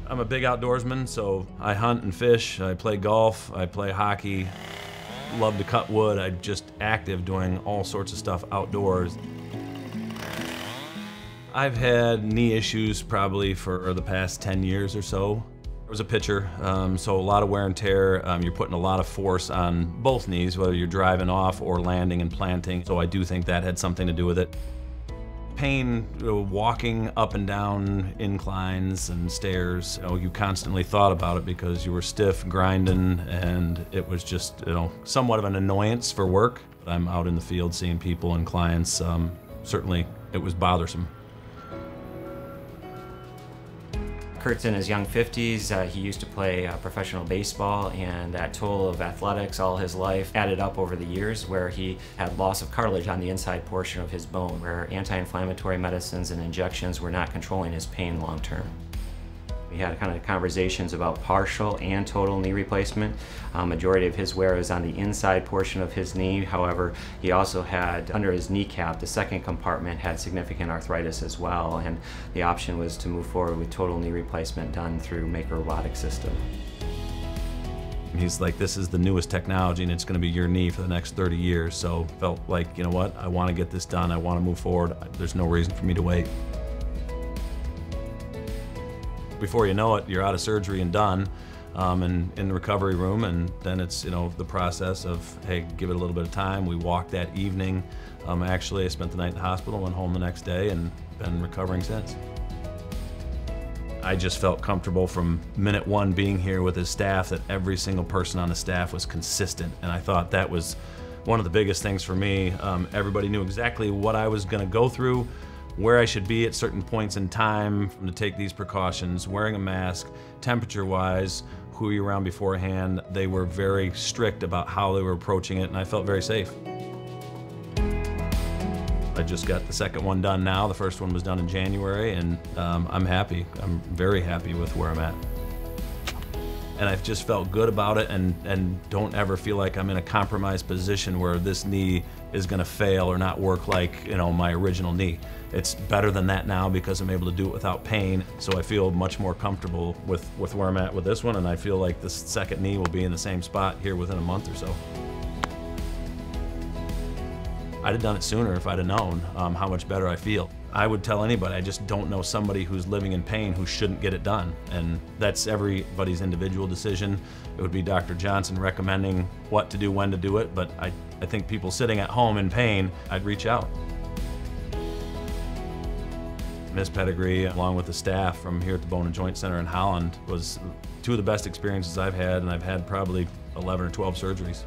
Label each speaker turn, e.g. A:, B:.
A: I'm a big outdoorsman, so I hunt and fish, I play golf, I play hockey, love to cut wood. I'm just active doing all sorts of stuff outdoors. I've had knee issues probably for the past 10 years or so. I was a pitcher, so a lot of wear and tear. You're putting a lot of force on both knees, whether you're driving off or landing and planting. So I do think that had something to do with it. Pain, walking up and down inclines and stairs, you constantly thought about it because you were stiff, grinding, and it was just, somewhat of an annoyance for work. I'm out in the field seeing people and clients. Certainly, it was bothersome.
B: Kurt's in his young 50s. He used to play professional baseball, and that total of athletics all his life added up over the years, where he had loss of cartilage on the inside portion of his bone, where anti-inflammatory medicines and injections were not controlling his pain long term. We had kind of conversations about partial and total knee replacement. Majority of his wear is on the inside portion of his knee. However, he also had, under his kneecap, the second compartment had significant arthritis as well, and the option was to move forward with total knee replacement done through Mako Robotic system.
A: He's like, this is the newest technology and it's going to be your knee for the next 30 years. So felt like, you know what, I want to get this done, I want to move forward. There's no reason for me to wait. Before you know it, you're out of surgery and done, and in the recovery room, and then it's the process of, hey, give it a little bit of time. We walked that evening. Actually, I spent the night in the hospital, went home the next day, and been recovering since. I just felt comfortable from minute one being here with his staff that every single person on the staff was consistent, and I thought that was one of the biggest things for me. Everybody knew exactly what I was going to go through, where I should be at certain points in time to take these precautions, wearing a mask, temperature-wise, who you're around beforehand. They were very strict about how they were approaching it, and I felt very safe. I just got the second one done now. The first one was done in January, and I'm happy. I'm very happy with where I'm at. And I've just felt good about it, and don't ever feel like I'm in a compromised position where this knee is gonna fail or not work like my original knee. It's better than that now because I'm able to do it without pain, so I feel much more comfortable with where I'm at with this one, and I feel like this second knee will be in the same spot here within a month or so. I'd have done it sooner if I'd have known how much better I feel. I would tell anybody, I just don't know somebody who's living in pain who shouldn't get it done. And that's everybody's individual decision. It would be Dr. Johnson recommending what to do, when to do it, but I think people sitting at home in pain, I'd reach out. Ms. Pedigree, along with the staff from here at the Bone and Joint Center in Holland, was two of the best experiences I've had, and I've had probably 11 or 12 surgeries.